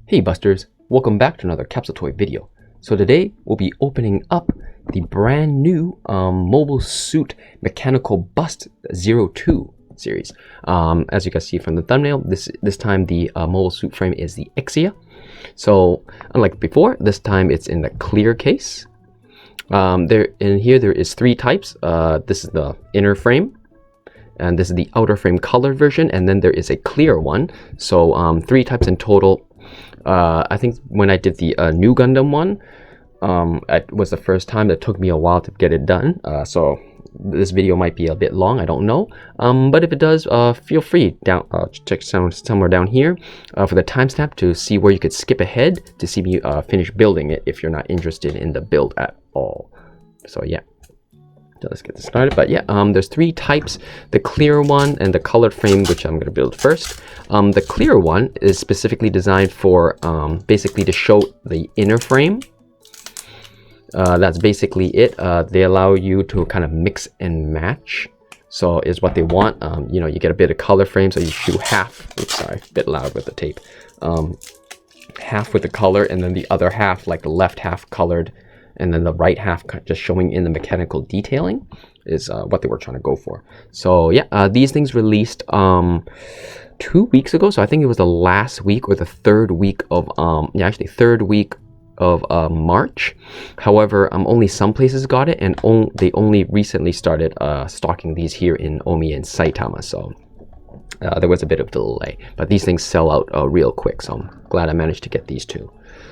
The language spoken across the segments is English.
Hey Busters, welcome back to another Capsule Toy video. So today we'll be opening up the brand new Mobile Suit Mechanical Bust 02 series. As you can see from the thumbnail, this time the mobile suit frame is the Exia. So unlike before, this time it's in the clear case. There is three types. This is the inner frame, and this is the outer frame colored version, and then there is a clear one. So three types in total. I think when I did the new Gundam one, it was the first time. It took me a while to get it done. So this video might be a bit long, I don't know. But if it does, feel free check somewhere down here for the timestamp to see where you could skip ahead to see me finish building it if you're not interested in the build at all. So yeah. So let's get this started. But yeah, there's three types: the clear one and the colored frame, which I'm going to build first. The clear one is specifically designed for basically to show the inner frame. That's basically it. They allow you to kind of mix and match. So is what they want. You know, you get a bit of color frame, so you do half. Oops, sorry, a bit loud with the tape. Half with the color, and then the other half, like the left half colored, and then the right half just showing in the mechanical detailing is what they were trying to go for. So yeah, these things released 2 weeks ago. So I think it was the last week or the third week of third week of March. However, only some places got it, and they only recently started stocking these here in Omi and Saitama. So there was a bit of delay, but these things sell out real quick. So I'm glad I managed to get these two.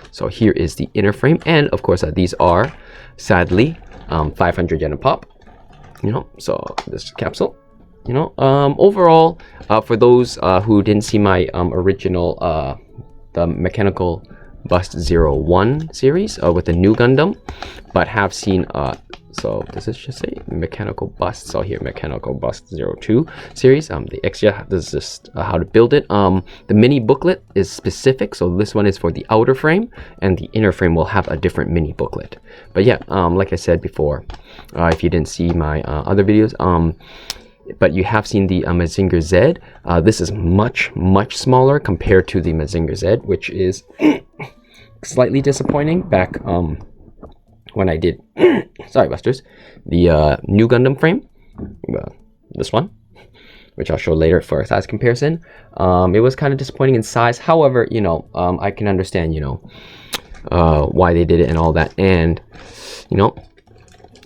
So here is the inner frame, and of course these are sadly 500 yen a pop. You know, so this capsule. You know, overall, for those who didn't see my original the Mechanical Bust 01 series with the new Gundam, but have seen so does this just say Mechanical Bust? So here, Mechanical Bust 02 series. The Exia, this is just how to build it. The mini booklet is specific, so this one is for the outer frame, and the inner frame will have a different mini booklet. But yeah, like I said before, if you didn't see my other videos, but you have seen the Mazinger Z. This is much smaller compared to the Mazinger Z, which is slightly disappointing. Back when I did, sorry Busters, the new Gundam frame, this one, which I'll show later for a size comparison. It was kind of disappointing in size. However, you know, I can understand, you know, why they did it and all that, and you know,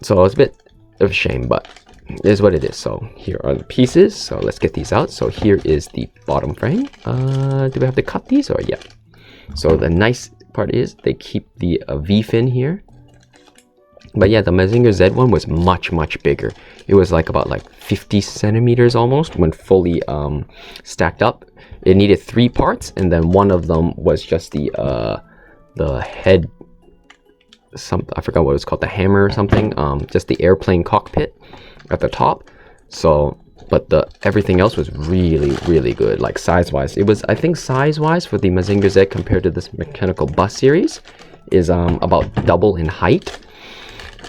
so it's a bit of a shame, but it is what it is. So here are the pieces. So let's get these out. So here is the bottom frame. Do we have to cut these, or yeah? So the nice part is they keep the V fin here. But yeah, the Mazinger Z one was much bigger. It was like about 50 centimeters almost when fully stacked up. It needed 3 parts, and then one of them was just the head. I forgot what it was called, the hammer or something. Just the airplane cockpit at the top. So, but everything else was really good, like size-wise. It was, I think, size-wise for the Mazinger Z compared to this Mechanical Bust series is about double in height.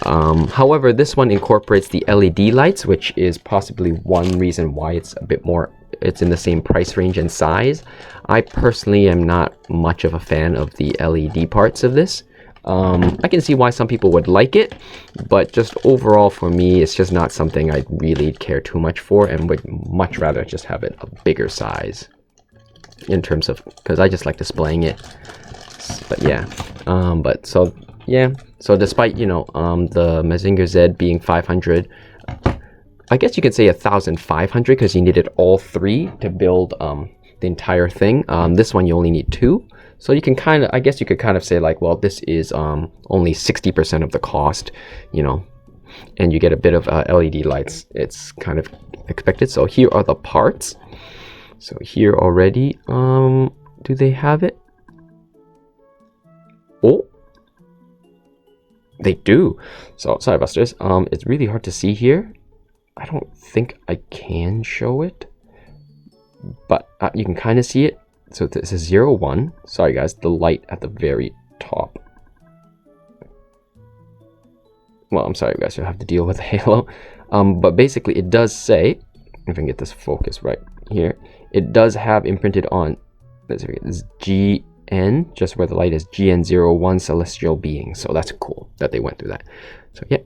However, this one incorporates the LED lights, which is possibly one reason why it's a bit more, it's in the same price range and size. I personally am not much of a fan of the LED parts of this. I can see why some people would like it, but just overall for me, it's just not something I really care too much for, and would much rather just have it a bigger size in terms of, because I just like displaying it. But yeah, but so yeah, so despite, you know, the Mazinger Z being 500, I guess you could say 1,500 because you needed all 3 to build the entire thing. This one you only need 2. So you can kind of, I guess you could kind of say like, well, this is only 60% of the cost, you know, and you get a bit of LED lights. It's kind of expected. So here are the parts. So here already, do they have it? Oh, they do. So sorry Busters, it's really hard to see here. I don't think I can show it, but you can kind of see it. So this is 01. Sorry guys, the light at the very top. Well, I'm sorry guys, you'll have to deal with the halo. But basically it does say, if I can get this focus right here, it does have imprinted on, let's see, this G GN, just where the light is, GN01 Celestial Being. So that's cool that they went through that. So yeah.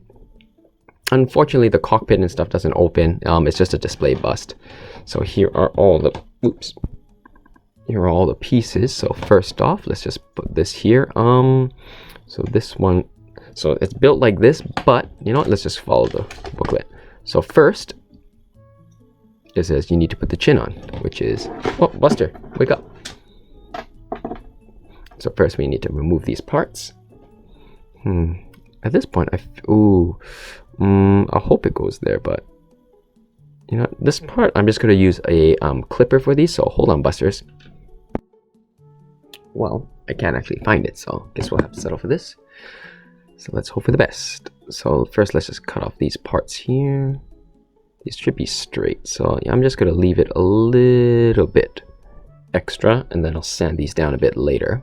Unfortunately, the cockpit and stuff doesn't open. It's just a display bust. So here are all the, oops. Here are all the pieces. So first off, let's just put this here. So this one, so it's built like this, but you know what? Let's just follow the booklet. So first, it says you need to put the chin on, which is, oh, Buster, wake up. So first we need to remove these parts. At this point, I hope it goes there, but you know, this part, I'm just going to use a clipper for these. So hold on, Busters. Well, I can't actually find it, so I guess we'll have to settle for this. So let's hope for the best. So first, let's just cut off these parts here. These should be straight, so yeah, I'm just going to leave it a little bit extra, and then I'll sand these down a bit later.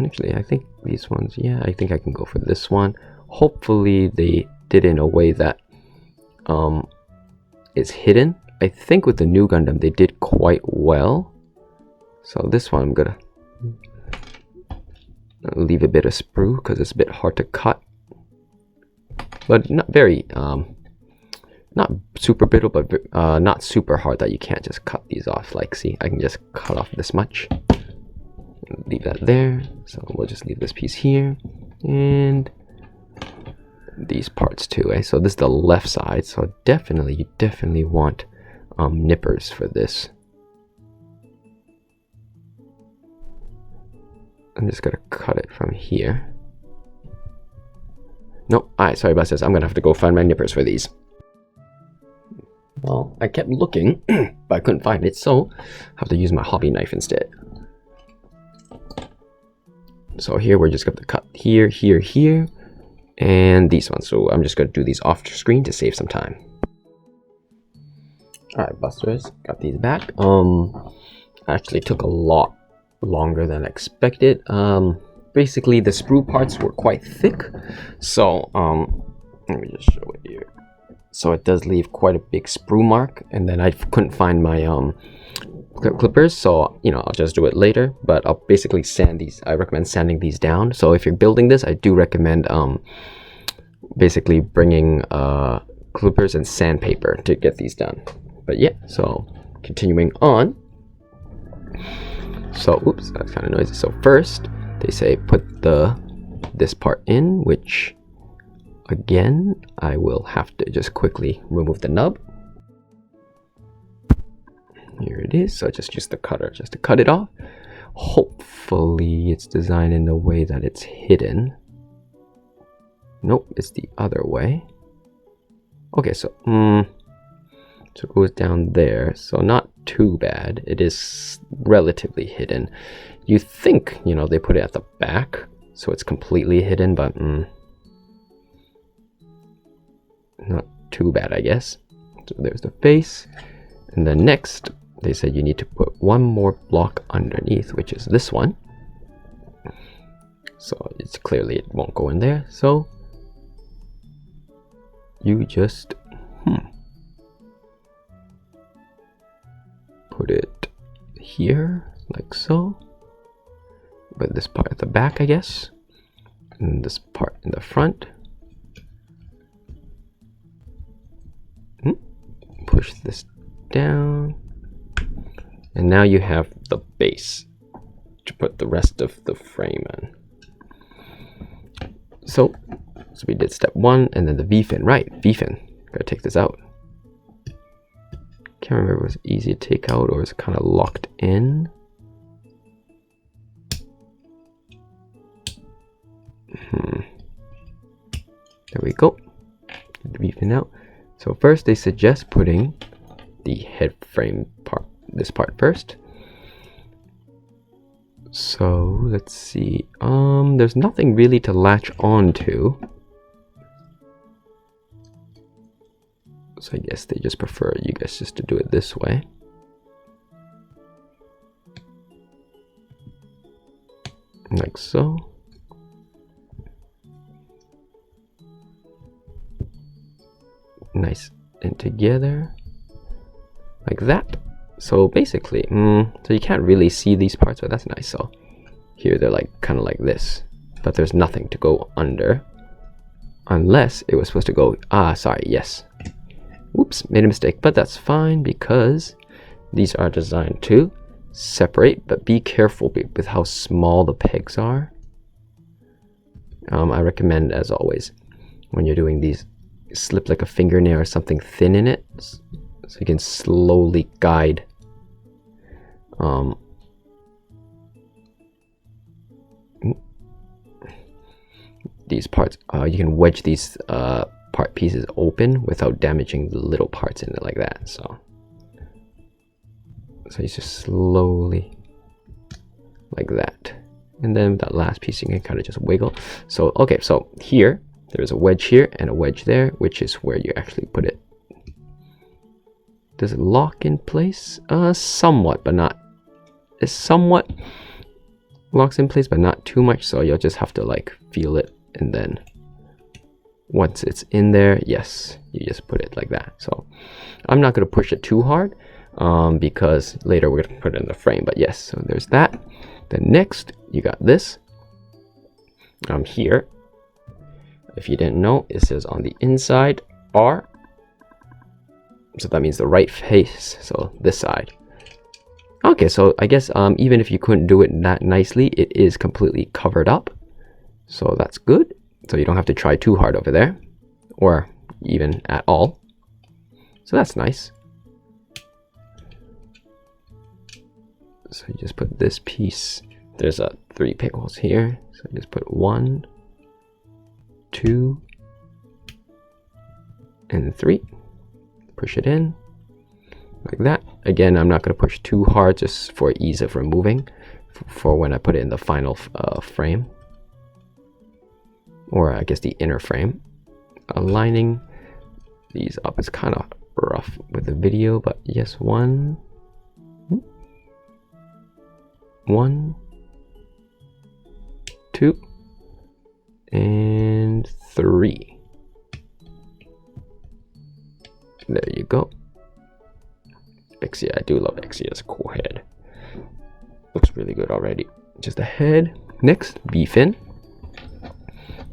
Actually, I think these ones, yeah, I think I can go for this one. Hopefully they did in a way that is hidden. I think with the new Gundam they did quite well. So this one I'm gonna leave a bit of sprue because it's a bit hard to cut, but not very not super brittle, but not super hard that you can't just cut these off. Like, see, I can just cut off this much, leave that there. So we'll just leave this piece here and these parts too, eh? So this is the left side, so you definitely want nippers for this. I'm just gonna cut it from here. Nope, alright, sorry about this. I'm gonna have to go find my nippers for these. Well, I kept looking, but I couldn't find it, so I have to use my hobby knife instead. So here we're just gonna cut here, here, here, and these ones. So I'm just gonna do these off screen to save some time. Alright, Busters, got these back. Actually took a lot longer than expected. Basically the sprue parts were quite thick, so let me just show it here. So it does leave quite a big sprue mark, and then I couldn't find my clippers, so you know, I'll just do it later. But I'll basically sand these. I recommend sanding these down. So if you're building this, I do recommend basically bringing clippers and sandpaper to get these done. But yeah, so continuing on. So oops, that's kind of noisy. So first they say put this part in, which again I will have to just quickly remove the nub. Here it is. So I just use the cutter just to cut it off. Hopefully it's designed in a way that it's hidden. Nope, it's the other way. Okay, so so it goes down there, so not too bad. It is relatively hidden. You think, you know, they put it at the back, so it's completely hidden, but not too bad, I guess. So there's the face, and then next they said you need to put one more block underneath, which is this one. So it's clearly it won't go in there, so you just put it here like so, but this part at the back, I guess, and this part in the front. Push this down, and now you have the base to put the rest of the frame in. So we did step 1, and then the V-fin, right? V-fin, gotta take this out. Can't remember if it was easy to take out or it's kind of locked in. There we go. Get the V-fin out. So first they suggest putting the head frame part, this part first. So let's see. There's nothing really to latch onto. So I guess they just prefer you guys just to do it this way. Like so. Nice and together. Like that. So basically, so you can't really see these parts, but that's nice. So here they're like kind of like this, but there's nothing to go under unless it was supposed to go, sorry, yes. Whoops, made a mistake, but that's fine because these are designed to separate, but be careful with how small the pegs are. I recommend, as always, when you're doing these, slip like a fingernail or something thin in it, so you can slowly guide these parts. You can wedge these part pieces open without damaging the little parts in it like that. So you just slowly like that, and then that last piece you can kind of just wiggle. So okay, so here there's a wedge here and a wedge there, which is where you actually put it. Does it lock in place? Somewhat, but not. It somewhat locks in place, but not too much. So you'll just have to like feel it, and then once it's in there, yes, you just put it like that. So I'm not going to push it too hard because later we're going to put it in the frame. But yes, so there's that. Then next, you got this. Here, if you didn't know, it says on the inside R. So that means the right face, so this side. Okay, so I guess even if you couldn't do it that nicely, it is completely covered up. So that's good. So you don't have to try too hard over there, or even at all. So that's nice. So you just put this piece. There's 3 peg holes here. So you just put 1, 2, and 3. Push it in like that. Again, I'm not going to push too hard, just for ease of removing for when I put it in the final frame, or I guess the inner frame. Aligning these up is kind of rough with the video, but yes, 1, 2, and 3. There you go. Exia, I do love Exia's cool head. Looks really good already. Just the head. Next, B-fin.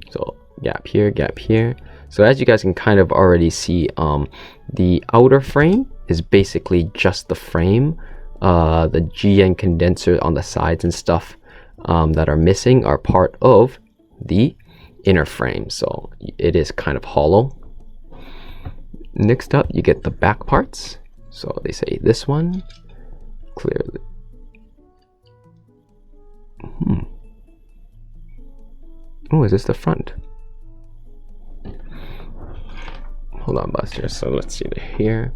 So gap here, gap here. So as you guys can kind of already see, the outer frame is basically just the frame. The GN condenser on the sides and stuff that are missing are part of the inner frame. So it is kind of hollow. Next up, you get the back parts. So they say this one clearly. Oh, is this the front? Hold on, Buster. So let's see here.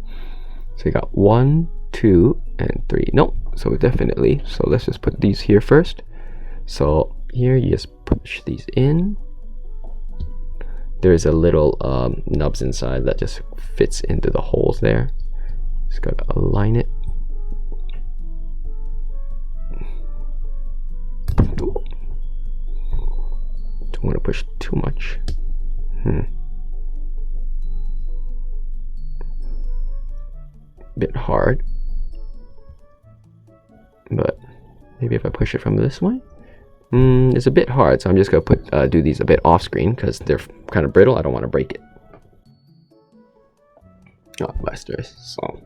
So you got 1, 2, and 3. Nope. So definitely. So let's just put these here first. So here you just push these in. There's a little nubs inside that just fits into the holes there. Just gotta align it. Don't want to push too much. Bit hard, but maybe if I push it from this way. It's a bit hard, so I'm just gonna do these a bit off screen because they're kind of brittle. I don't want to break it. Oh, Busters. So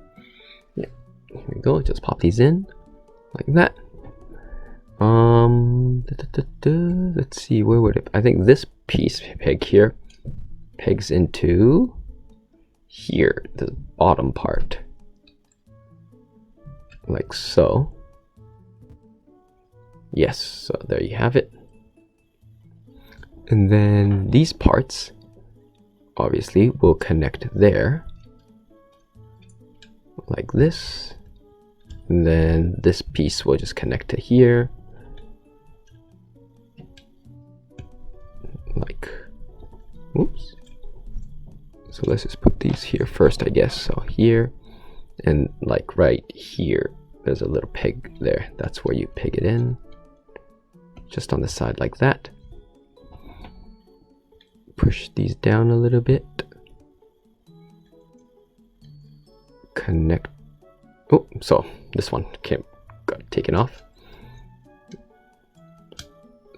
yeah, here we go. Just pop these in like that. Let's see, where would it? I think this piece peg here pegs into here, the bottom part, like so. Yes, so there you have it. And then these parts obviously will connect there like this, and then this piece will just connect to here like, oops. So let's just put these here first, I guess. So here, and like right here, there's a little peg there. That's where you peg it in, just on the side like that. Push these down a little bit. Connect Oh, so this one got taken off.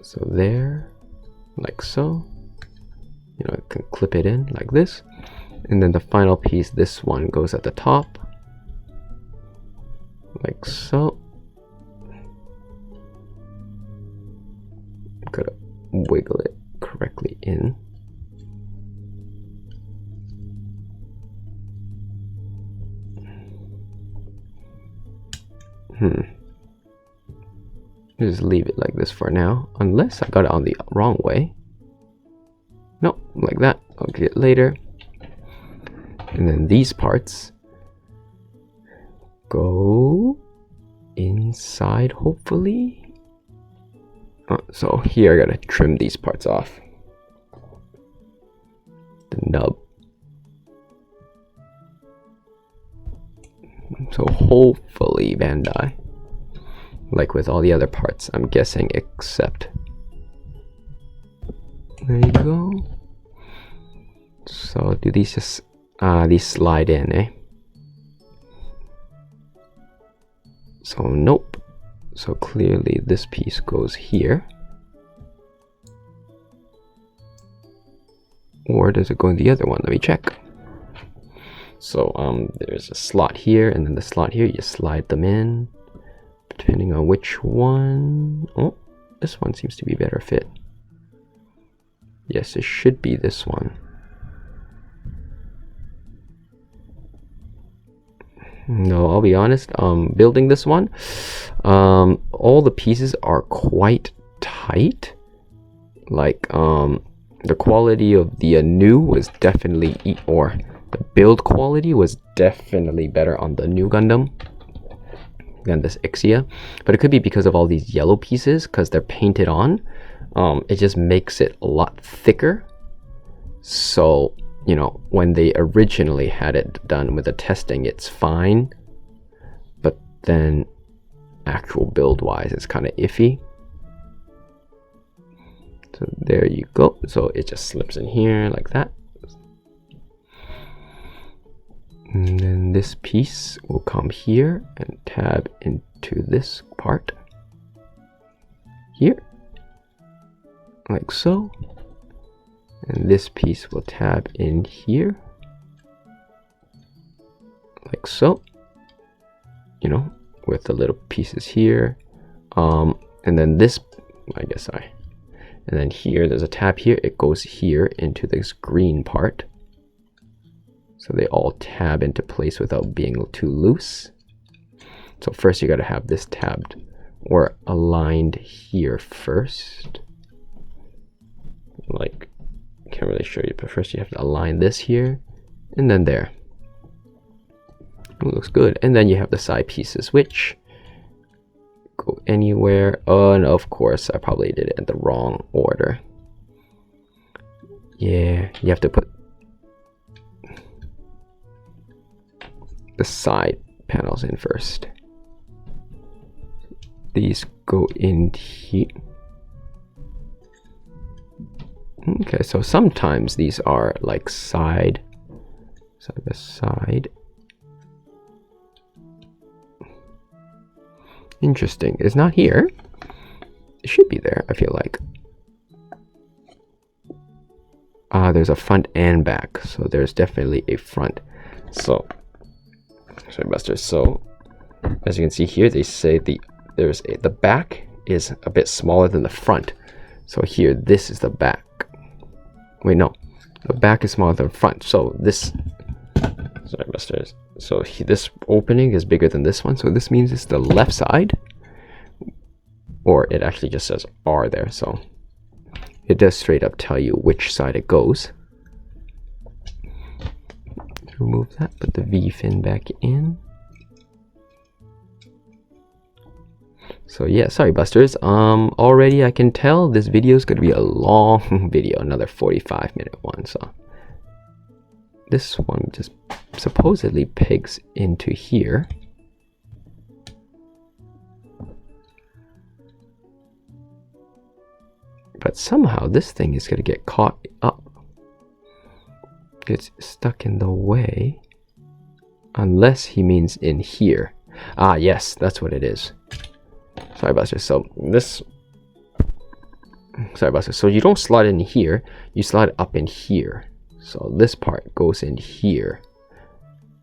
So there, like so. You know, I can clip it in like this. And then the final piece, this one goes at the top. Like so. Gotta wiggle it correctly in. Just leave it like this for now, unless I got it on the wrong way. No, like that. I'll get it later. And then these parts go inside, hopefully. So here I gotta trim these parts off. The nub. So hopefully Bandai, like with all the other parts, I'm guessing, except. There you go. So do these just these slide in, eh? So nope. So clearly this piece goes here. Or does it go in the other one? Let me check. So there's a slot here, and then the slot here, you slide them in depending on which one. Oh, this one seems to be better fit. Yes, it should be this one. No, I'll be honest, building this one, all the pieces are quite tight. Like, the quality of the new was definitely, or the build quality was definitely better on the new Gundam than this Exia. But it could be because of all these yellow pieces, because they're painted on. It just makes it a lot thicker. So, you know, when they originally had it done with the testing, it's fine. But then actual build wise, it's kind of iffy. So there you go. So it just slips in here like that. And then this piece will come here and tab into this part here, like so. And this piece will tab in here, like so, you know, with the little pieces here. And then this, and then here, there's a tab here. It goes here into this green part. So they all tab into place without being too loose. So first you got to have this tabbed or aligned here first. Like, can't really show you, but first you have to align this here and then there. It looks good. And then you have the side pieces, which go anywhere. Oh, and of course I probably did it in the wrong order. Yeah, you have to put the side panels in first. These go in here. Okay, so sometimes these are like side by side. Interesting. It's not here. It should be there, I feel like. There's a front and back, so there's definitely a front. So, sorry, Buster. So, as you can see here, they say the back is a bit smaller than the front. So here, this is the back. Wait, no, the back is smaller than the front. So this, sorry, Buster. So this opening is bigger than this one. So this means it's the left side, or it actually just says R there. So it does straight up tell you which side it goes. Remove that, put the V fin back in. So yeah, sorry Busters, already I can tell this video is going to be a long video, another 45-minute one. So this one just supposedly pegs into here. But somehow this thing is going to get caught up. It's stuck in the way. Unless he means in here. Ah, yes, that's what it is. Sorry, Buster. So this... Sorry, Buster. So you don't slot it in here. You slot it up in here. So this part goes in here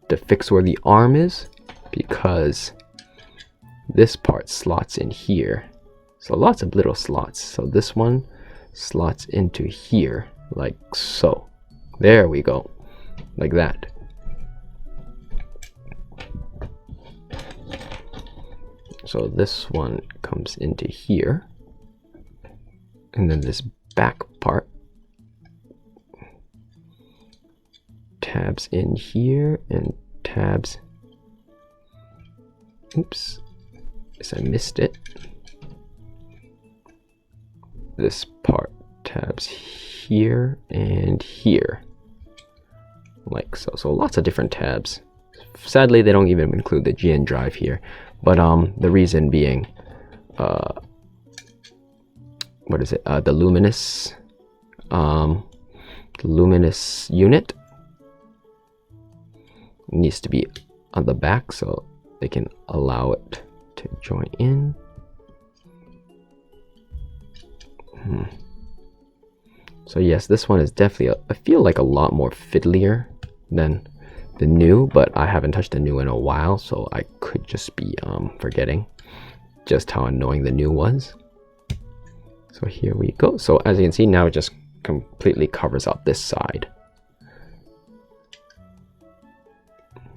to fix where the arm is, because this part slots in here. So lots of little slots. So this one slots into here, like so. There we go. Like that. So this one comes into here. And then this back part tabs in here and tabs. Oops. Guess I missed it. This part tabs here and here. Like so. So lots of different tabs. Sadly, they don't even include the GN drive here. But the reason being, what is it? The Luminus unit needs to be on the back so they can allow it to join in. So yes, this one is definitely, I feel like a lot more fiddlier than the new, but I haven't touched the new in a while, so I could just be forgetting just how annoying the new was. So here we go. So as you can see, now it just completely covers up this side.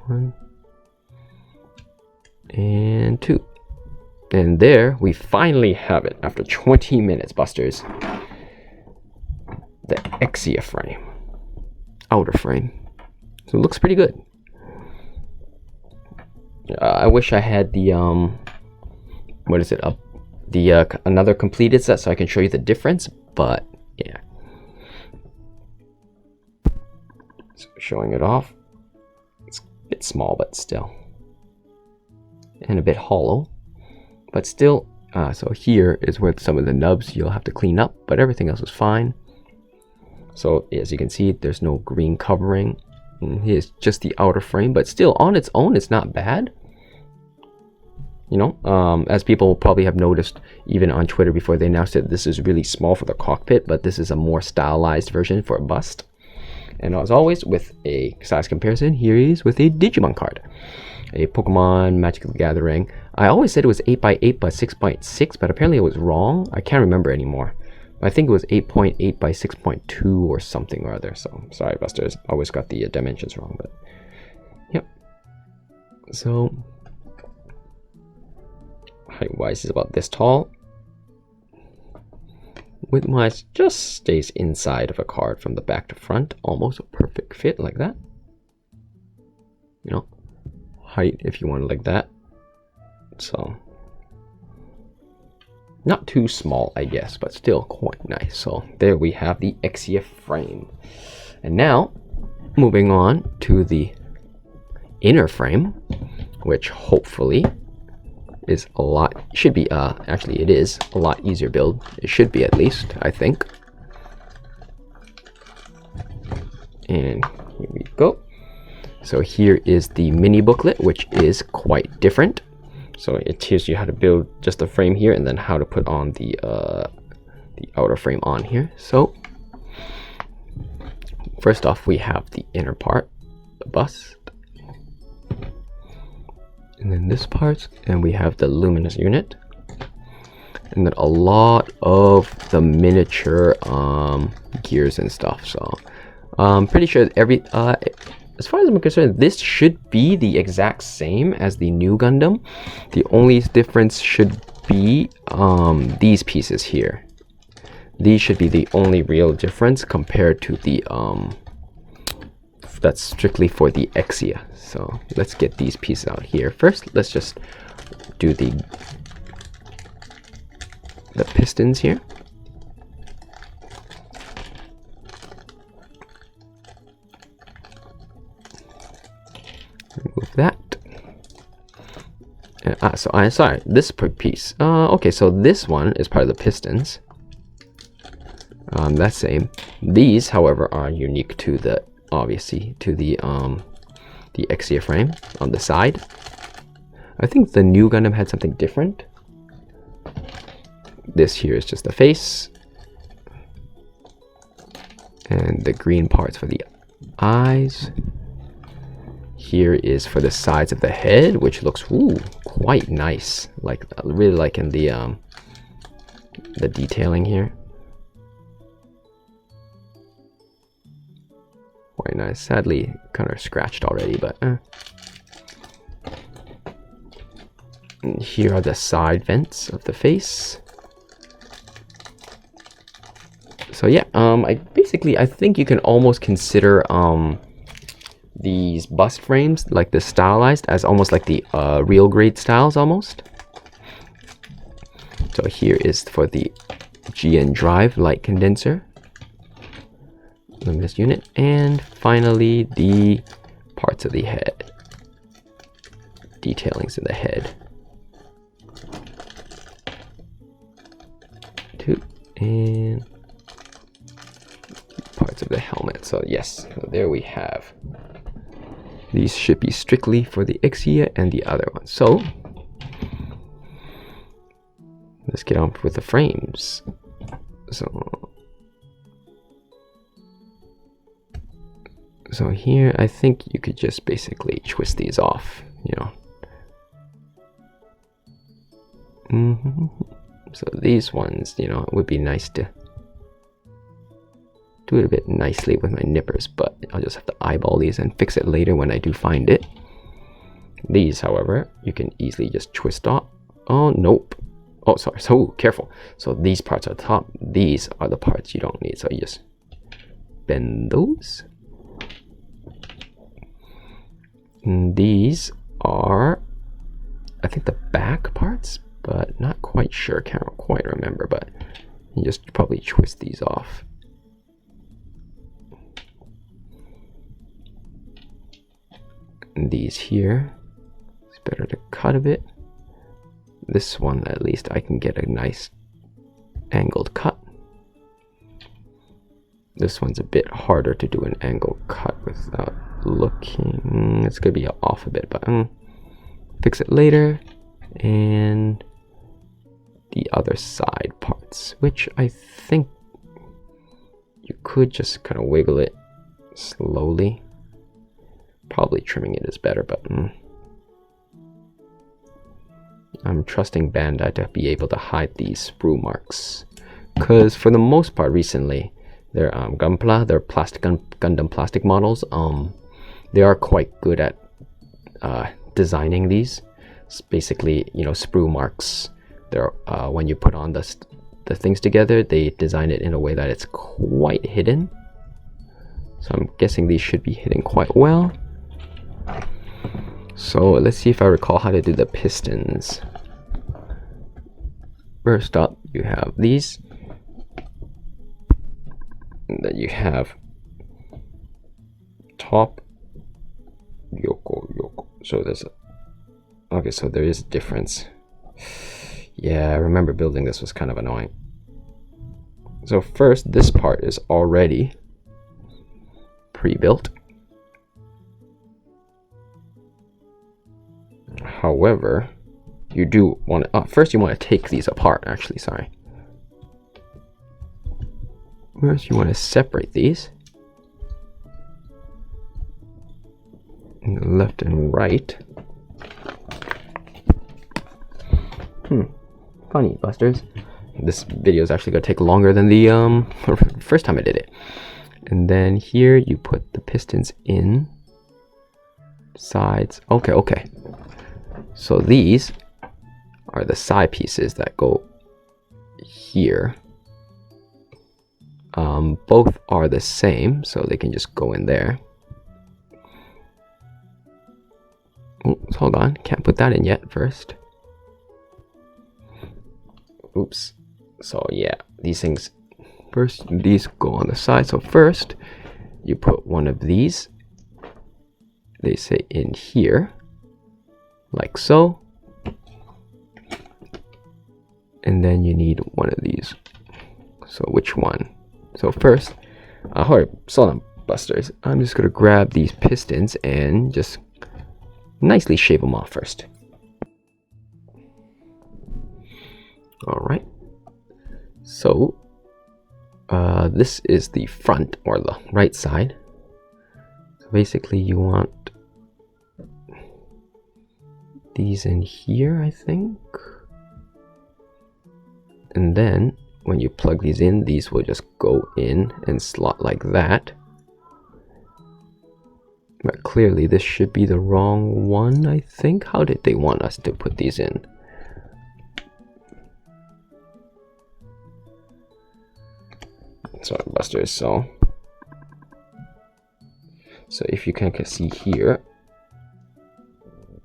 1 and 2. And there we finally have it after 20 minutes, Busters. The Exia frame. Outer frame. So it looks pretty good. I wish I had the what is it? Another completed set so I can show you the difference, but yeah. So showing it off. It's a bit small, but still. And a bit hollow, but still. So here is where some of the nubs you'll have to clean up, but everything else is fine. So as you can see, there's no green covering. Here's just the outer frame, but still on its own, it's not bad. You know, as people probably have noticed, even on Twitter before, they announced that this is really small for the cockpit, but this is a more stylized version for a bust. And as always, with a size comparison, here is with a Digimon card. A Pokemon Magic the Gathering. I always said it was 8x8 by 6.6, but apparently it was wrong. I can't remember anymore. I think it was 8.8 by 6.2 or something or other. So sorry, Busters. Always got the dimensions wrong, but yep. So height-wise is about this tall. Width-wise just stays inside of a card from the back to front. Almost a perfect fit like that. You know, height if you want it like that. So not too small, I guess, but still quite nice. So there we have the Exia frame. And now, moving on to the inner frame, which hopefully is a lot, should be, actually it is a lot easier build. It should be, at least, I think. And here we go. So here is the mini booklet, which is quite different. So it teaches you how to build just the frame here, and then how to put on the outer frame on here. So first off, we have the inner part, the bust, and then this part, and we have the Luminus unit, and then a lot of the miniature gears and stuff. So I'm pretty sure every as far as I'm concerned, this should be the exact same as the new Gundam. The only difference should be these pieces here. These should be the only real difference compared to the that's strictly for the Exia. So let's get these pieces out here. First, let's just do the pistons here. Remove that. So I'm sorry, this piece. Okay, so this one is part of the pistons. That's same. These, however, are unique to the, obviously, to the Exia frame on the side. I think the new Gundam had something different. This here is just the face. And the green parts for the eyes. Here is for the sides of the head, which looks quite nice. Like really liking the detailing here. Quite nice. Sadly, kind of scratched already, but. And here are the side vents of the face. So yeah, I think you can almost consider these bust frames, like the stylized, as almost like the real grade styles almost. So here is for the GN drive light condenser, Luminus unit, and finally the parts of the head, detailings in the head. And parts of the helmet. So yes, so there we have. These should be strictly for the Exia and the other one. So let's get on with the frames. So here I think you could just basically twist these off, you know. So these ones, you know, it would be nice to do it a bit nicely with my nippers, but I'll just have to eyeball these and fix it later when I do find it. These, however, you can easily just twist off. Oh, nope. Oh, sorry. So careful. So these parts are top. These are the parts you don't need. So you just bend those. And these are, I think, the back parts, but not quite sure. Can't quite remember, but you just probably twist these off. And these here, it's better to cut a bit. This one, at least, I can get a nice angled cut. This one's a bit harder to do an angled cut without looking. It's gonna be off a bit, but fix it later. And the other side parts, which I think you could just kind of wiggle it slowly. Probably trimming it is better, but I'm trusting Bandai to be able to hide these sprue marks, because for the most part recently their Gunpla, their plastic Gundam plastic models, they are quite good at designing these. It's basically, you know, sprue marks. They're when you put on the things together, they design it in a way that it's quite hidden. So I'm guessing these should be hidden quite well. So let's see if I recall how to do the pistons. First up, you have these. And then you have top yoko. So there's okay, so there is a difference. Yeah, I remember building this was kind of annoying. So first, this part is already pre-built. However, you do want to, first you want to take these apart, actually, sorry. First you want to separate these. Left and right. Funny, Busters. This video is actually going to take longer than the first time I did it. And then here you put the pistons in. Sides. Okay. So these are the side pieces that go here. Both are the same, so they can just go in there. Oops, hold on, can't put that in yet first. Oops. So yeah, these things, first these go on the side. So first you put one of these, they say in here, like so. And then you need one of these. So which one? So first, hold on, Busters. I'm just gonna grab these pistons and just nicely shave them off first. All right. So this is the front or the right side. So basically you want these in here, I think. And then when you plug these in, these will just go in and slot like that. But clearly this should be the wrong one, I think. How did they want us to put these in? Sorry, Busters. So if you can see here,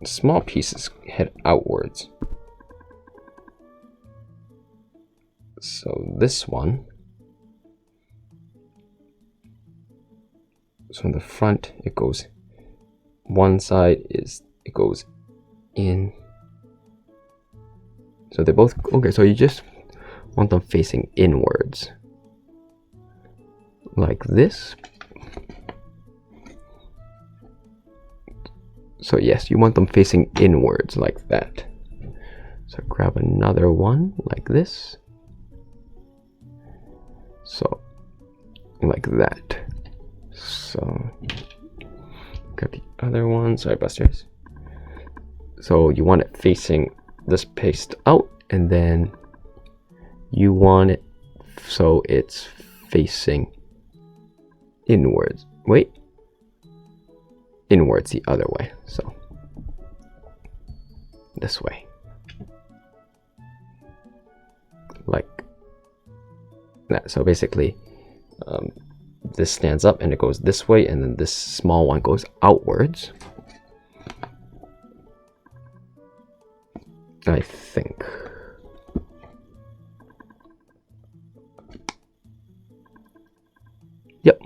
small pieces head outwards. So this one, so in the front it goes, one side is, it goes in. So they're both, okay, so you just want them facing inwards. Like this. So yes, you want them facing inwards like that. So grab another one like this. So like that. So got the other one. Sorry, Busters. So you want it facing this paste out, and then you want it so it's facing inwards. Wait. Inwards the other way. So this way. Like that. So basically this stands up and it goes this way, and then this small one goes outwards, I think. Yep.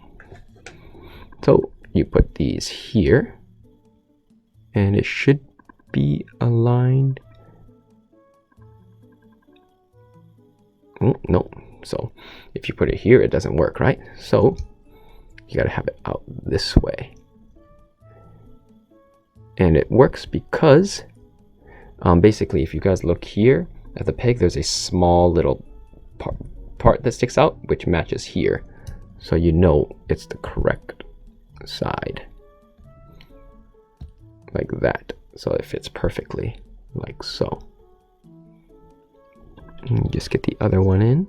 So you put these here and it should be aligned. Oh, no. So if you put it here, it doesn't work, right? So you gotta have it out this way. And it works because basically if you guys look here at the peg, there's a small little part that sticks out which matches here. So you know it's the correct side. Like that. So it fits perfectly like so. And just get the other one in.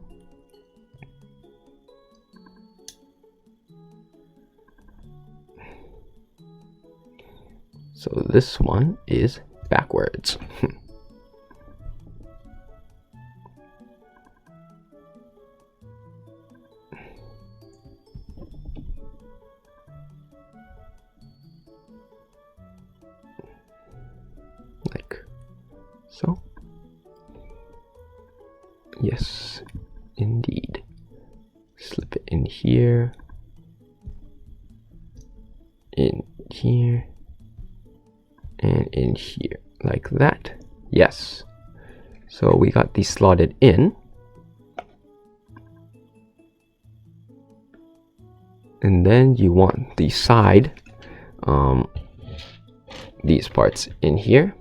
So this one is backwards. Like so. Yes, indeed. Slip it in here. In here. And in here, like that. Yes. So we got these slotted in. And then you want the side, these parts in here.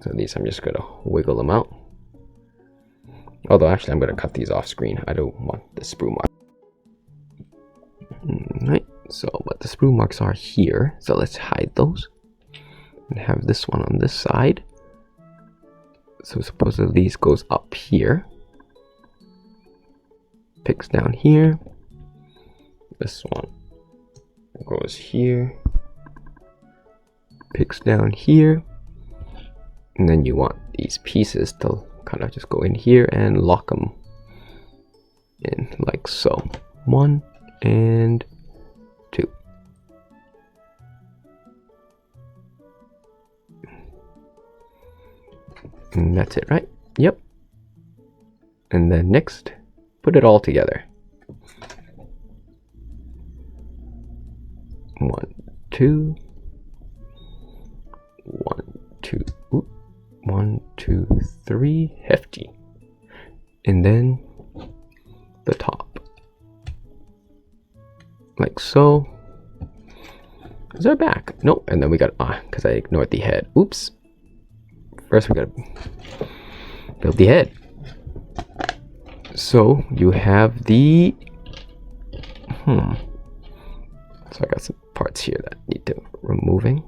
So these, I'm just gonna wiggle them out. Although actually I'm gonna cut these off screen. I don't want the sprue mark. Alright. So, but the sprue marks are here, so let's hide those and have this one on this side. So supposedly these goes up here, picks down here, this one goes here, picks down here, and then you want these pieces to kind of just go in here and lock them in like so. 1 and 2. And that's it, right? Yep. And then next, put it all together. 1, 2. 1, 2. 1, 2, 3. Hefty. And then the top. Like so. Is there a back? Nope. And then we got, because I ignored the head. Oops. first we gotta build the head. So you have the so I got some parts here that need to removing.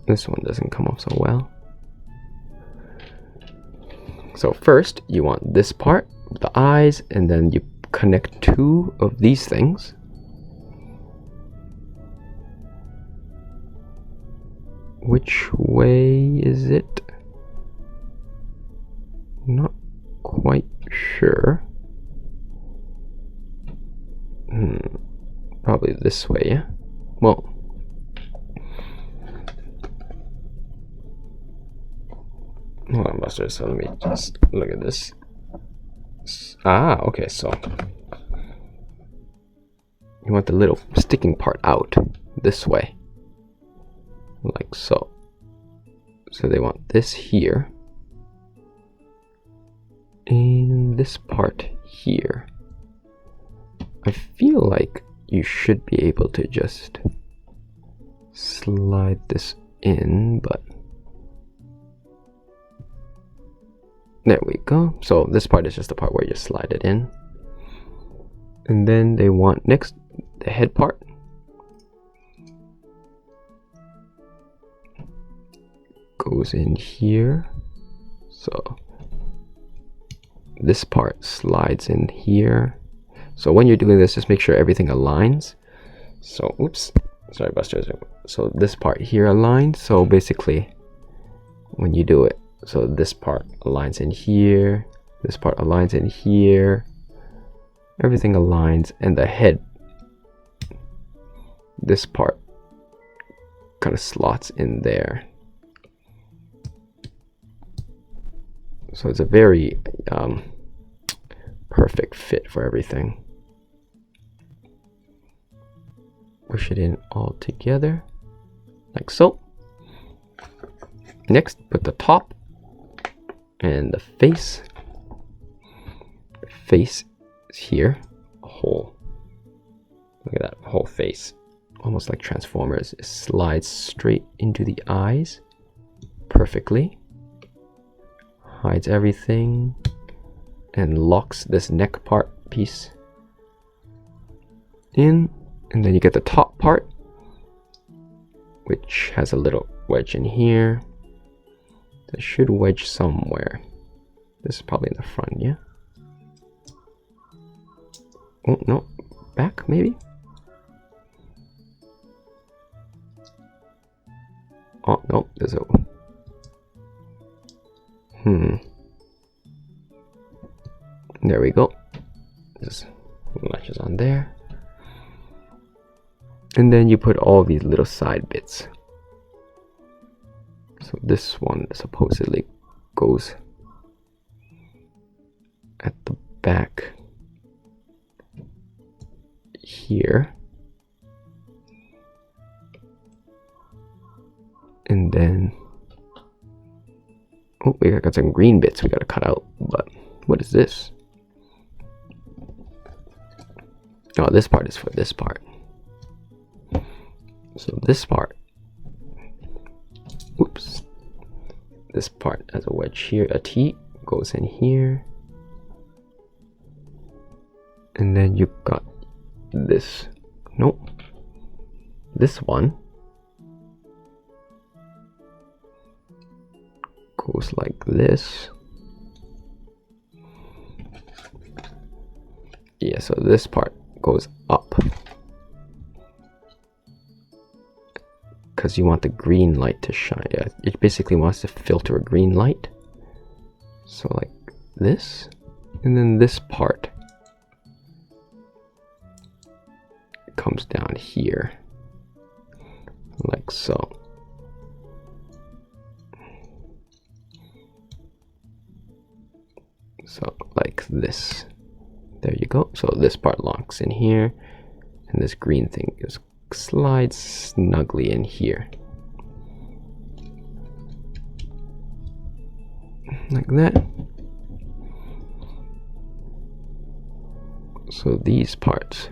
This one doesn't come off so well. So first you want this part, the eyes, and then you connect two of these things. Which way is it? Not quite sure. Probably this way, yeah? Well, hold on, Buster, so let me just look at this. Ah, okay, so you want the little sticking part out this way, like so. So they want this here and this part here. I feel like you should be able to just slide this in, but there we go. So this part is just the part where you slide it in. And then they want next the head part. Goes in here. So this part slides in here. So when you're doing this, just make sure everything aligns. So, oops, sorry, Buster. So this part here aligns. So basically, when you do it, so this part aligns in here, this part aligns in here, everything aligns, and the head, this part kind of slots in there. So it's a very perfect fit for everything. Push it in all together, like so. Next, put the top and the face. The face is here, a whole. Look at that whole face, almost like Transformers. It slides straight into the eyes perfectly, hides everything, and locks this neck part piece in. And then you get the top part, which has a little wedge in here. That should wedge somewhere. This is probably in the front, yeah? Oh, no. Back, maybe? Oh, no. There's a... There we go. Just latches on there. And then you put all these little side bits. So this one supposedly goes at the back here. And then, oh, we got some green bits we gotta cut out, but what is this? Oh, this part is for this part. So this part, oops, this part has a wedge here, a T goes in here, and then you got this, nope, this one goes like this. Yeah, so this part goes up because you want the green light to shine. Yeah, it basically wants to filter a green light. So like this, and then this part comes down here, like so. So like this. There you go. So this part locks in here, and this green thing just slides snugly in here. like that. So these parts.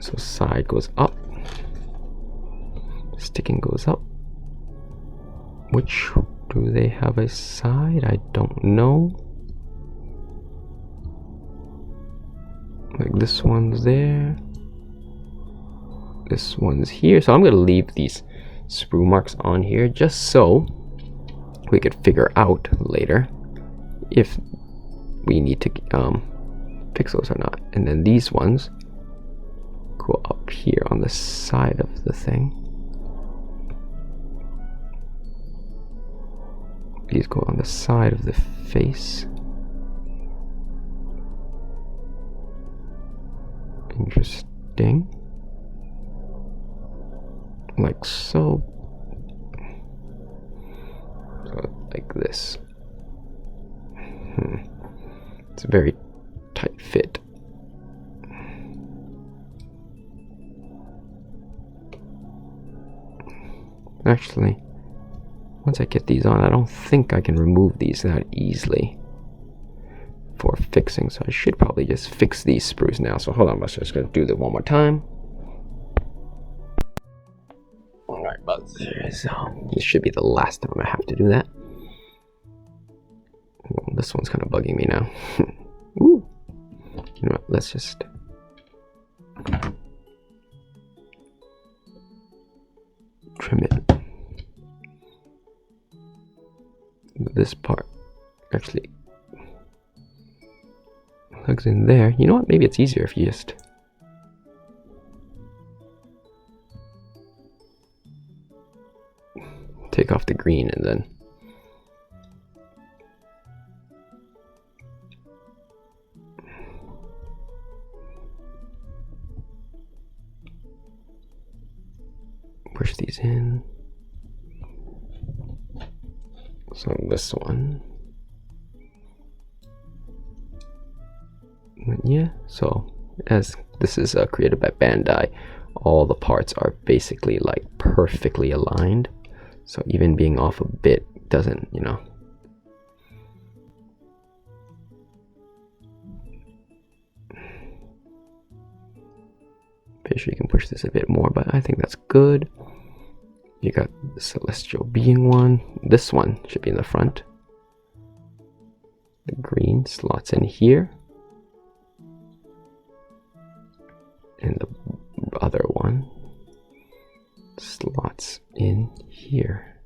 So side goes up, sticking goes up. Which do they have a side? I don't know. Like this one's there, this one's here. So I'm gonna leave these sprue marks on here just so we could figure out later if we need to fix those or not. And then these ones go up here on the side of the thing. These go on the side of the face. Interesting. Like so. So like this. It's a very tight fit. Actually, once I get these on, I don't think I can remove these that easily for fixing. So I should probably just fix these sprues now. So hold on, I'm just gonna do that one more time. Alright, but this should be the last time I have to do that. Well, this one's kind of bugging me now. Ooh. You know what, let's just trim it. This part actually plugs in there. You know what? Maybe it's easier if you just take off the green and then push these in. So this one, yeah, so as this is created by Bandai, all the parts are basically like perfectly aligned, so even being off a bit doesn't, you know, pretty sure you can push this a bit more, but I think that's good. You got the celestial being one. This one should be in the front. The green slots in here. And the other one slots in here.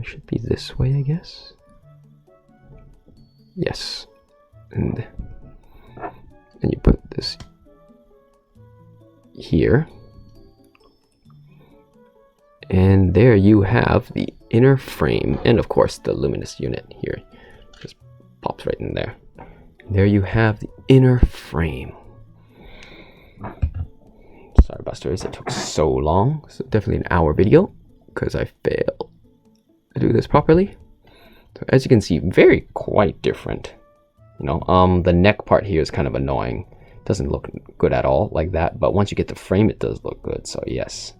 Should be this way, I guess. Yes. And then you put this here. And there you have the inner frame, and of course the Luminus unit here just pops right in there. There you have the inner frame. Sorry, Busters, it took so long. So definitely an hour video because I failed to do this properly. So as you can see, quite different. You know, the neck part here is kind of annoying. It doesn't look good at all like that, but once you get the frame, it does look good. So yes.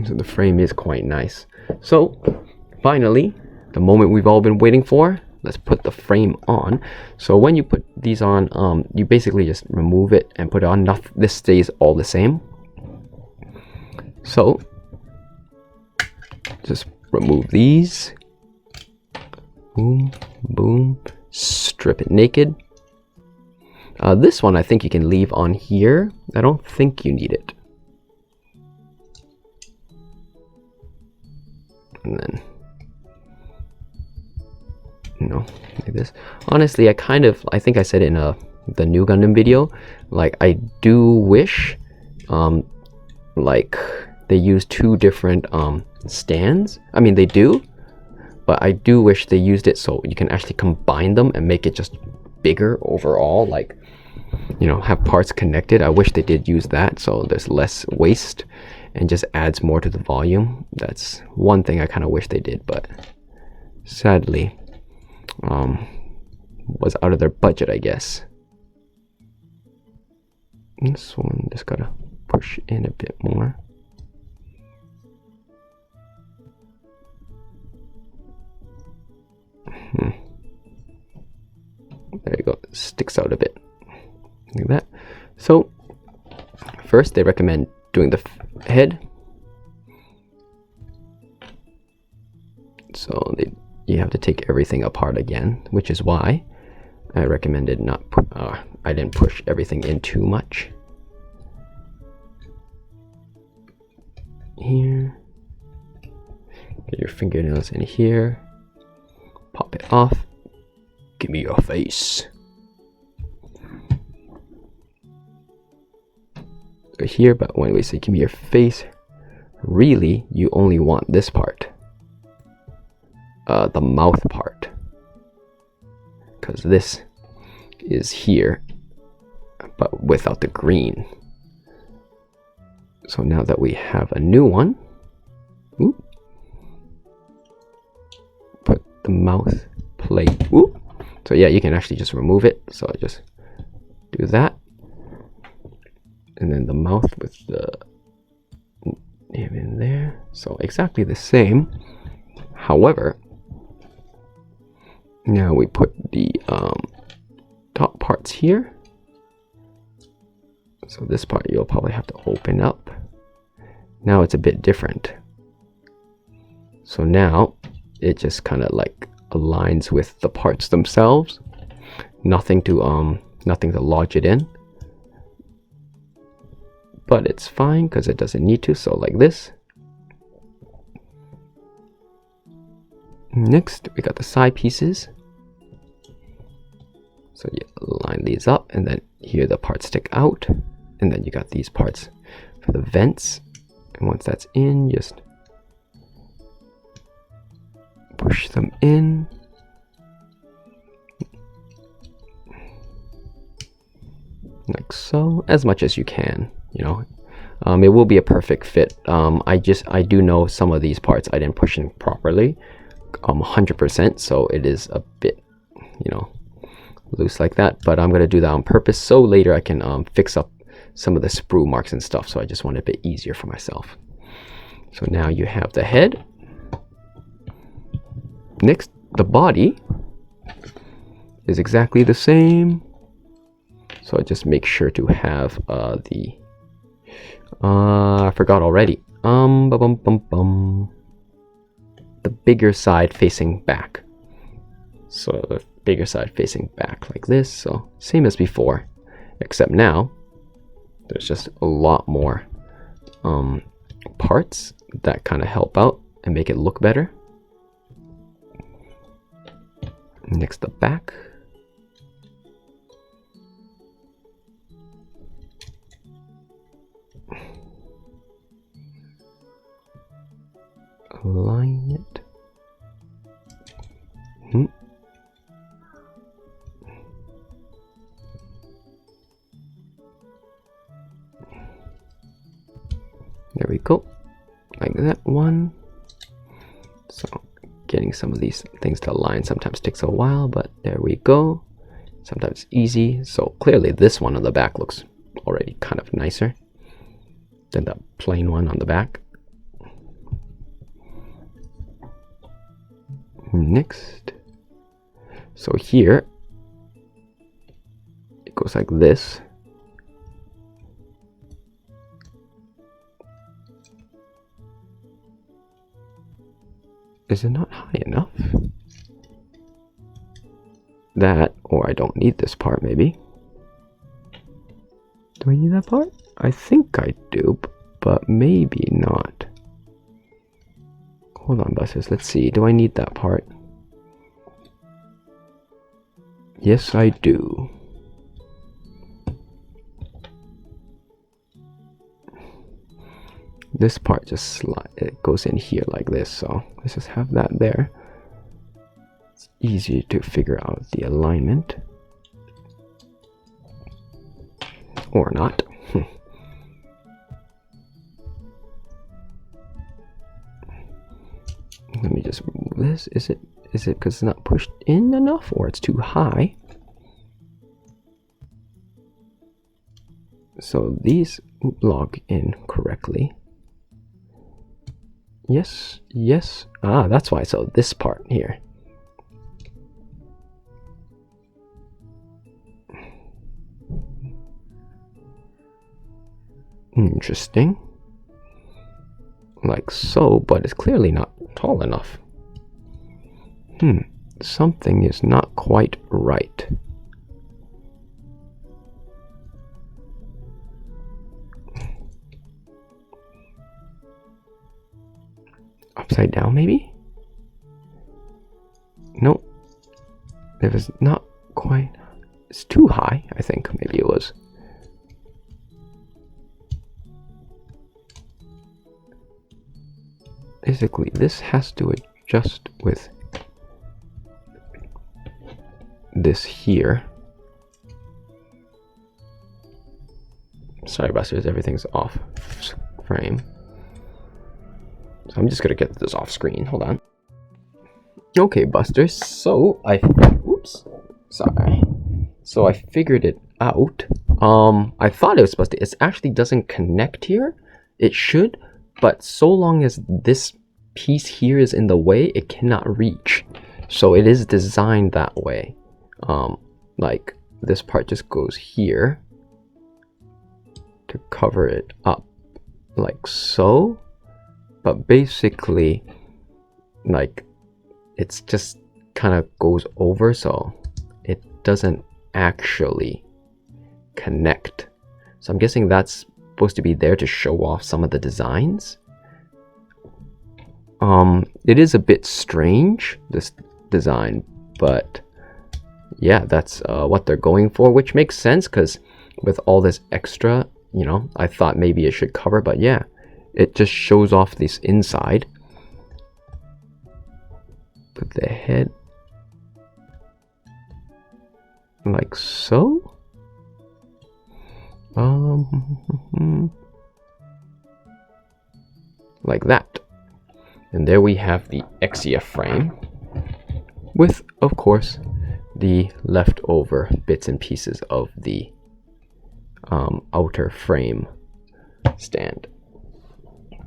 So the frame is quite nice. So finally, the moment we've all been waiting for, let's put the frame on. So when you put these on, you basically just remove it and put it on. This stays all the same. So just remove these. Boom, boom, strip it naked. This one I think you can leave on here. I don't think you need it. And then, you know, like this. Honestly, I think I said it in the new Gundam video, like I do wish like they use two different stands. I mean, they do, but I do wish they used it so you can actually combine them and make it just bigger overall, like, you know, have parts connected. I wish they did use that so there's less waste and just adds more to the volume. That's one thing I kind of wish they did, but sadly wasn't was out of their budget, I guess. This one just gotta push in a bit more. There you go, sticks out a bit like that. So first they recommend doing the head. So you have to take everything apart again, which is why I recommended not I didn't push everything in too much. Here, get your fingernails in here, pop it off. Give me your face. Here, but when we say give me your face, really you only want this part, the mouth part, because this is here but without the green. So now that we have a new one, put the mouth plate. So yeah, you can actually just remove it. So I just do that, and then the mouth with the nib in there. So exactly the same. However, now we put the top parts here. So this part you'll probably have to open up. Now it's a bit different. So now it just kind of like aligns with the parts themselves. Nothing to lodge it in. But it's fine because it doesn't need to. So like this. Next, we got the side pieces. So you line these up, and then here the parts stick out, and then you got these parts for the vents. And once that's in, just push them in. Like so, as much as you can, you know. It will be a perfect fit. I do know some of these parts I didn't push in properly, 100%, so it is a bit, you know, loose like that, but I'm gonna do that on purpose so later I can fix up some of the sprue marks and stuff. So I just want it a bit easier for myself. So now you have the head. Next, the body is exactly the same. So I just make sure to have the I forgot already. The bigger side facing back. So the bigger side facing back like this. So same as before, except now there's just a lot more parts that kind of help out and make it look better. Next, the back. Align it. There we go, like that one. So getting some of these things to align sometimes takes a while, but there we go. Sometimes easy. So clearly this one on the back looks already kind of nicer than the plain one on the back. Next, so here it goes like this. Is it not high enough? That, or I don't need this part maybe. Do I need that part? I think I do, but maybe not. Hold on, Busters, let's see. Do I need that part? Yes, I do. This part just it goes in here like this, so let's just have that there. It's easier to figure out the alignment. Or not. Let me just remove this. Is it because it's not pushed in enough, or it's too high? So these log in correctly. Yes, yes. Ah, that's why. So this part here. Interesting. Like so, but it's clearly not tall enough. Something is not quite right. Upside down, maybe? Nope. It was not quite. It's too high, I think. Maybe it was. Basically, this has to adjust with this here. Sorry, Busters, everything's off frame. So I'm just gonna get this off screen. Hold on. Okay, Busters. So So I figured it out. I thought it was supposed to. It actually doesn't connect here. It should, but so long as this piece here is in the way, it cannot reach. So it is designed that way. Like this part just goes here to cover it up, like so. But basically, like, it's just kind of goes over, so it doesn't actually connect. So I'm guessing that's supposed to be there to show off some of the designs. It is a bit strange, this design, but yeah, that's what they're going for, which makes sense because with all this extra, you know, I thought maybe it should cover, but yeah, it just shows off this inside. Put the head like so. Like that. And there we have the Exia frame with, of course, the leftover bits and pieces of the outer frame stand.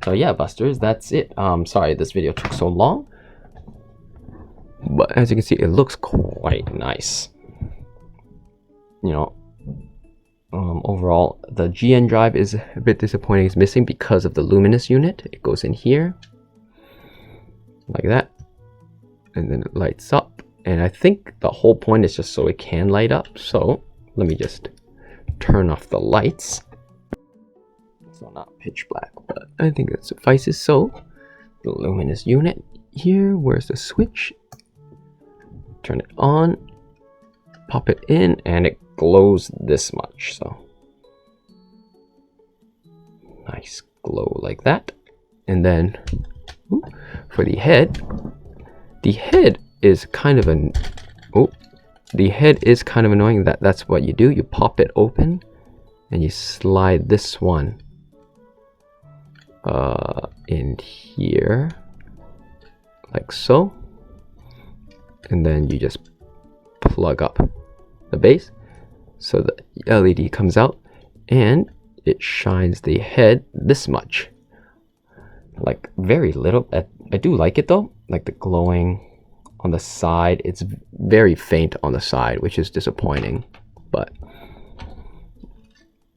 So yeah, Busters, that's it. Sorry this video took so long, but as you can see, it looks quite nice. You know, overall, the GN drive is a bit disappointing. It's missing because of the Luminus unit. It goes in here, like that, and then it lights up. And I think the whole point is just so it can light up. So let me just turn off the lights. So not pitch black, but I think that suffices. So the Luminous unit here, where's the switch? Turn it on, pop it in, and it glows this much. So nice glow like that. And then for the head is kind of an the head is kind of annoying. That's what you do. You pop it open and you slide this one in here like so, and then you just plug up the base so the LED comes out and it shines the head this much, like very little. I do like it though, like the glowing on the side. It's very faint on the side, which is disappointing, but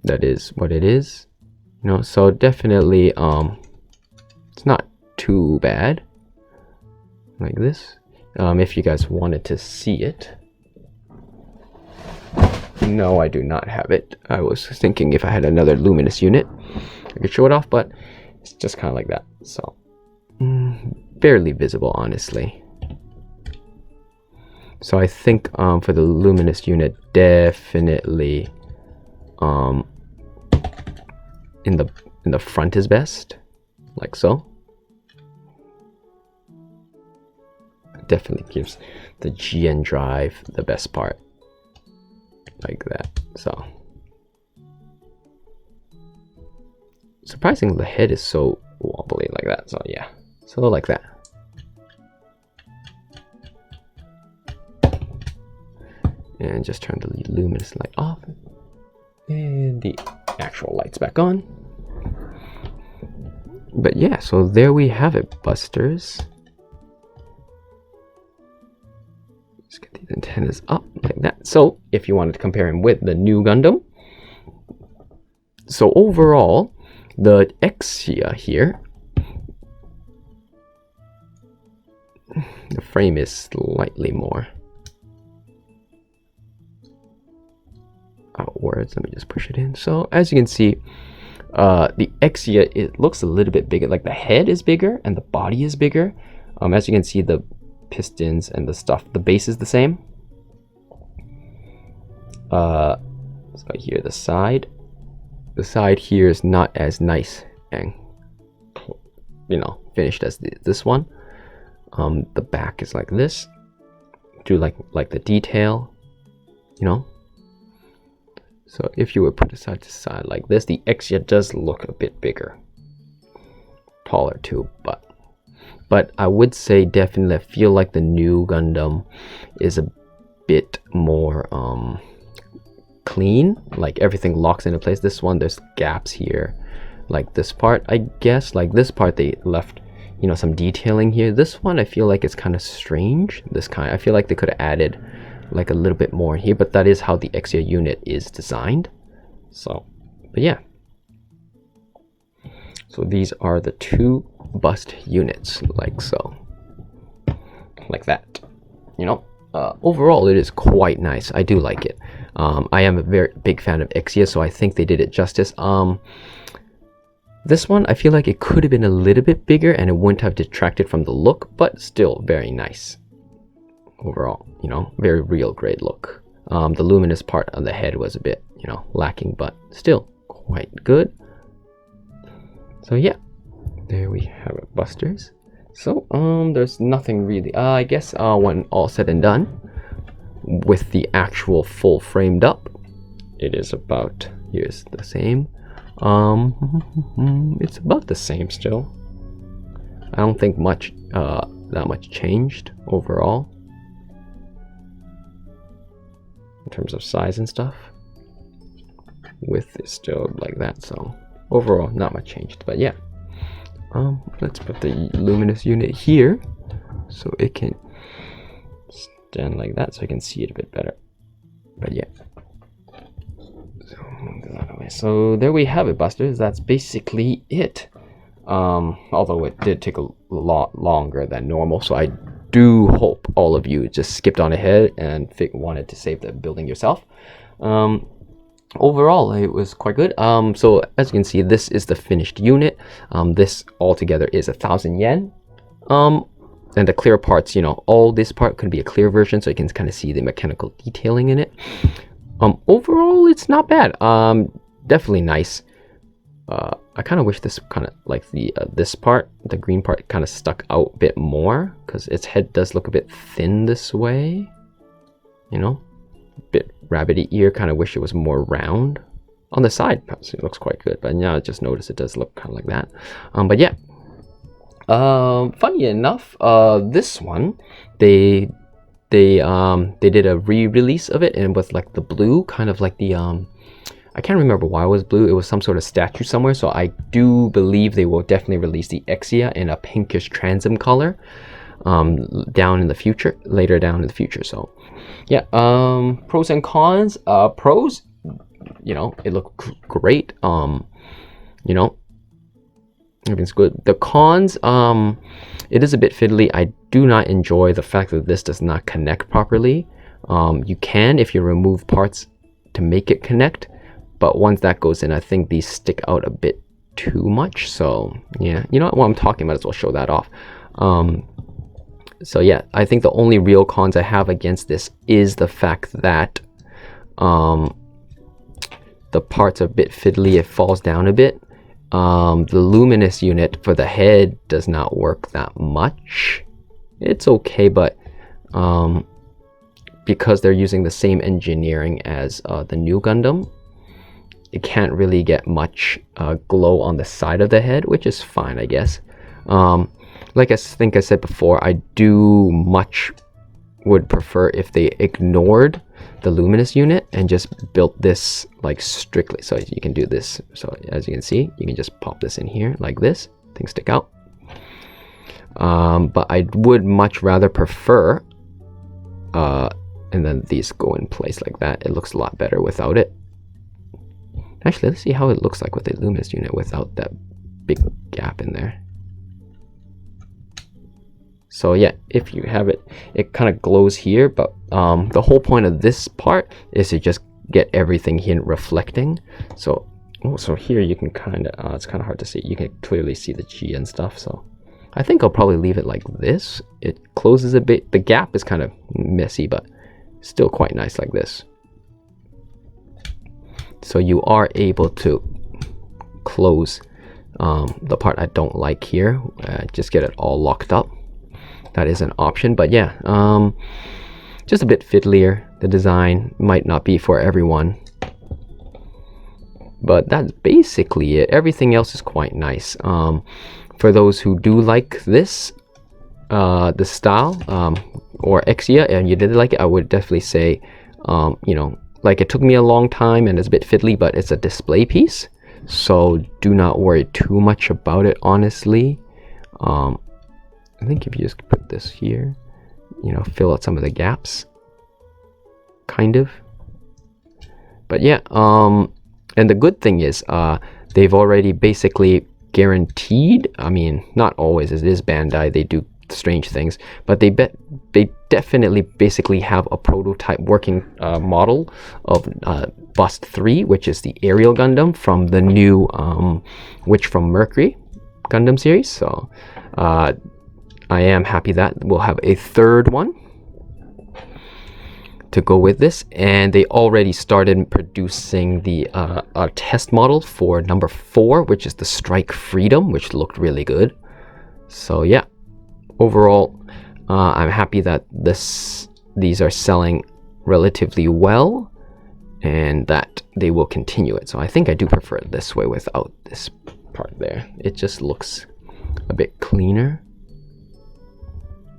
that is what it is, you know. So definitely it's not too bad like this. If you guys wanted to see it, no, I do not have it. I was thinking if I had another Luminous unit I could show it off, but it's just kind of like that, so barely visible, honestly. So I think for the Luminous unit, definitely in the front is best, like so. Definitely gives the GN drive the best part, like that. So surprisingly, the head is so wobbly like that. So yeah, so like that. And just turn the Luminous light off, and the actual lights back on. But yeah, so there we have it, Busters. Let's get these antennas up like that. So if you wanted to compare him with the new Gundam, so overall, the Exia here, the frame is slightly more outwards. Let me just push it in. So as you can see, the Exia, it looks a little bit bigger. Like the head is bigger and the body is bigger. As you can see, the pistons and the stuff, the base is the same. So here, the side here is not as nice and, you know, finished as this one. The back is like this. Do like the detail, you know. So if you would put it side to side like this, the Exia does look a bit bigger, taller too. But I would say definitely I feel like the new Gundam is a bit more clean. Like everything locks into place. This one, there's gaps here. Like this part, I guess, like this part they left, you know, some detailing here. This one I feel like it's kind of strange. I feel like they could have added like a little bit more here, but that is how the Exia unit is designed. So, but yeah. So these are the two bust units, like so. Like that. You know, overall it is quite nice. I do like it. I am a very big fan of Exia, so I think they did it justice. This one, I feel like it could have been a little bit bigger and it wouldn't have detracted from the look, but still very nice. Overall, you know, very real grade look. The luminous part on the head was a bit, you know, lacking, but still quite good. So yeah, there we have it, Busters. So there's nothing really. I guess when all said and done, with the actual full framed up, it is about, here's the same. It's about the same still. I don't think that much changed overall in terms of size and stuff. Width is still like that, so overall not much changed. But yeah, let's put the Luminus unit here so it can stand like that, so I can see it a bit better. But yeah, so move that away. So there we have it, Busters. That's basically it. Although it did take a lot longer than normal, so I do hope all of you just skipped on ahead and wanted to save the building yourself. Overall, it was quite good. So as you can see, this is the finished unit. This altogether is 1,000 yen. And the clear parts, you know, all this part could be a clear version, so you can kind of see the mechanical detailing in it. Overall, it's not bad. Definitely nice. I kind of wish this kind of like this part, the green part, kind of stuck out a bit more, because its head does look a bit thin this way. You know, a bit rabbity ear. Kind of wish it was more round. On the side, it looks quite good, but now I just noticed it does look kind of like that. But yeah, funny enough, this one they did a re-release of it, and with like the blue, kind of like the I can't remember why it was blue. It was some sort of statue somewhere. So I do believe they will definitely release the Exia in a pinkish transom color down in the future, later down in the future. So yeah, pros and cons. Pros, you know, it looked great. You know, everything's good. The cons, it is a bit fiddly. I do not enjoy the fact that this does not connect properly. You can, if you remove parts to make it connect, but once that goes in, I think these stick out a bit too much. So yeah, you know what I'm talking about, as well show that off. So yeah, I think the only real cons I have against this is the fact that the parts are a bit fiddly. It falls down a bit. The Luminus unit for the head does not work that much. It's okay, but because they're using the same engineering as the new Gundam, it can't really get much glow on the side of the head, which is fine, I guess. Like I think I said before, I do much would prefer if they ignored the Luminus unit and just built this like strictly. So you can do this. So as you can see, you can just pop this in here like this. Things stick out. But I would much rather prefer, and then these go in place like that. It looks a lot better without it. Actually, let's see how it looks like with the Luminus unit without that big gap in there. So yeah, if you have it, it kind of glows here, but the whole point of this part is to just get everything here reflecting. So, so here you can kind of, it's kind of hard to see. You can clearly see the G and stuff. So I think I'll probably leave it like this. It closes a bit. The gap is kind of messy, but still quite nice like this. So you are able to close the part I don't like here. Just get it all locked up. That is an option, but yeah, just a bit fiddlier. The design might not be for everyone, but that's basically it. Everything else is quite nice. For those who do like this, the style, or Exia, and you did like it, I would definitely say, you know, like it took me a long time and it's a bit fiddly, but it's a display piece, so do not worry too much about it, honestly. I think if you just put this here, you know, fill out some of the gaps, kind of. But yeah, and the good thing is, they've already basically guaranteed, I mean, not always, it is Bandai, they do strange things, but they definitely basically have a prototype working model of Bust 3, which is the aerial Gundam from the new Witch from Mercury Gundam series. So I am happy that we'll have a third one to go with this, and they already started producing the test model for number 4, which is the Strike Freedom, which looked really good. So yeah, overall, I'm happy that these are selling relatively well, and that they will continue it. So I think I do prefer it this way without this part there. It just looks a bit cleaner.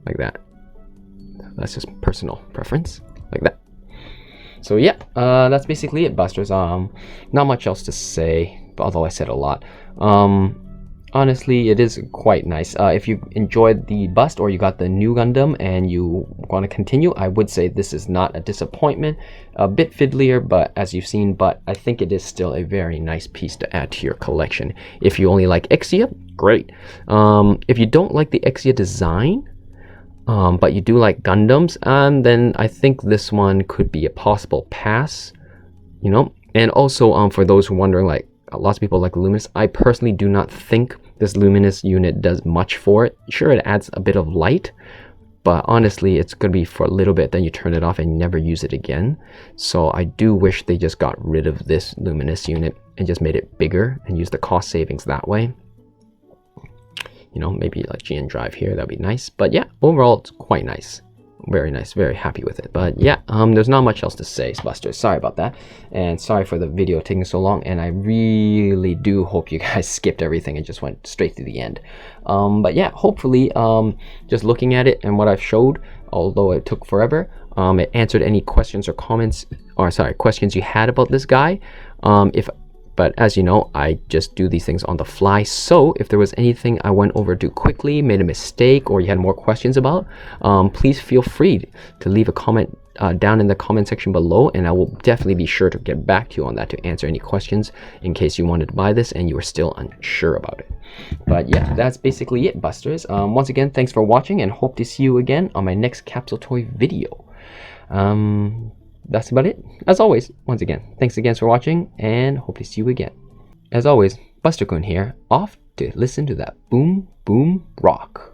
Like that. That's just personal preference, like that. So yeah, that's basically it, Busters. Not much else to say, although I said a lot. Honestly, it is quite nice. If you enjoyed the bust, or you got the new Gundam and you want to continue, I would say this is not a disappointment. A bit fiddlier, but as you've seen, but I think it is still a very nice piece to add to your collection. If you only like Exia, great. If you don't like the Exia design, but you do like Gundams, then I think this one could be a possible pass, you know. And also, for those who are wondering, like, lots of people like Luminus, I personally do not think this Luminus unit does much for it. Sure, it adds a bit of light, but honestly, it's going to be for a little bit, then you turn it off and never use it again. So I do wish they just got rid of this Luminus unit and just made it bigger and use the cost savings that way. You know, maybe like GN drive here, that'd be nice. But yeah, overall, it's quite nice. Very nice, very happy with it. But yeah, there's not much else to say, Busters. Sorry about that, and sorry for the video taking so long, and I really do hope you guys skipped everything and just went straight to the end. But yeah, hopefully, just looking at it and what I've showed, although it took forever, it answered any questions or comments, or sorry, questions you had about this guy. But as you know, I just do these things on the fly. So if there was anything I went over too quickly, made a mistake, or you had more questions about, please feel free to leave a comment down in the comment section below, and I will definitely be sure to get back to you on that to answer any questions in case you wanted to buy this and you were still unsure about it. But yeah, that's basically it, Busters. Once again, thanks for watching, and hope to see you again on my next capsule toy video. That's about it. As always, once again, thanks again for watching, and hope to see you again. As always, Buster-kun here, off to listen to that boom, boom, rock.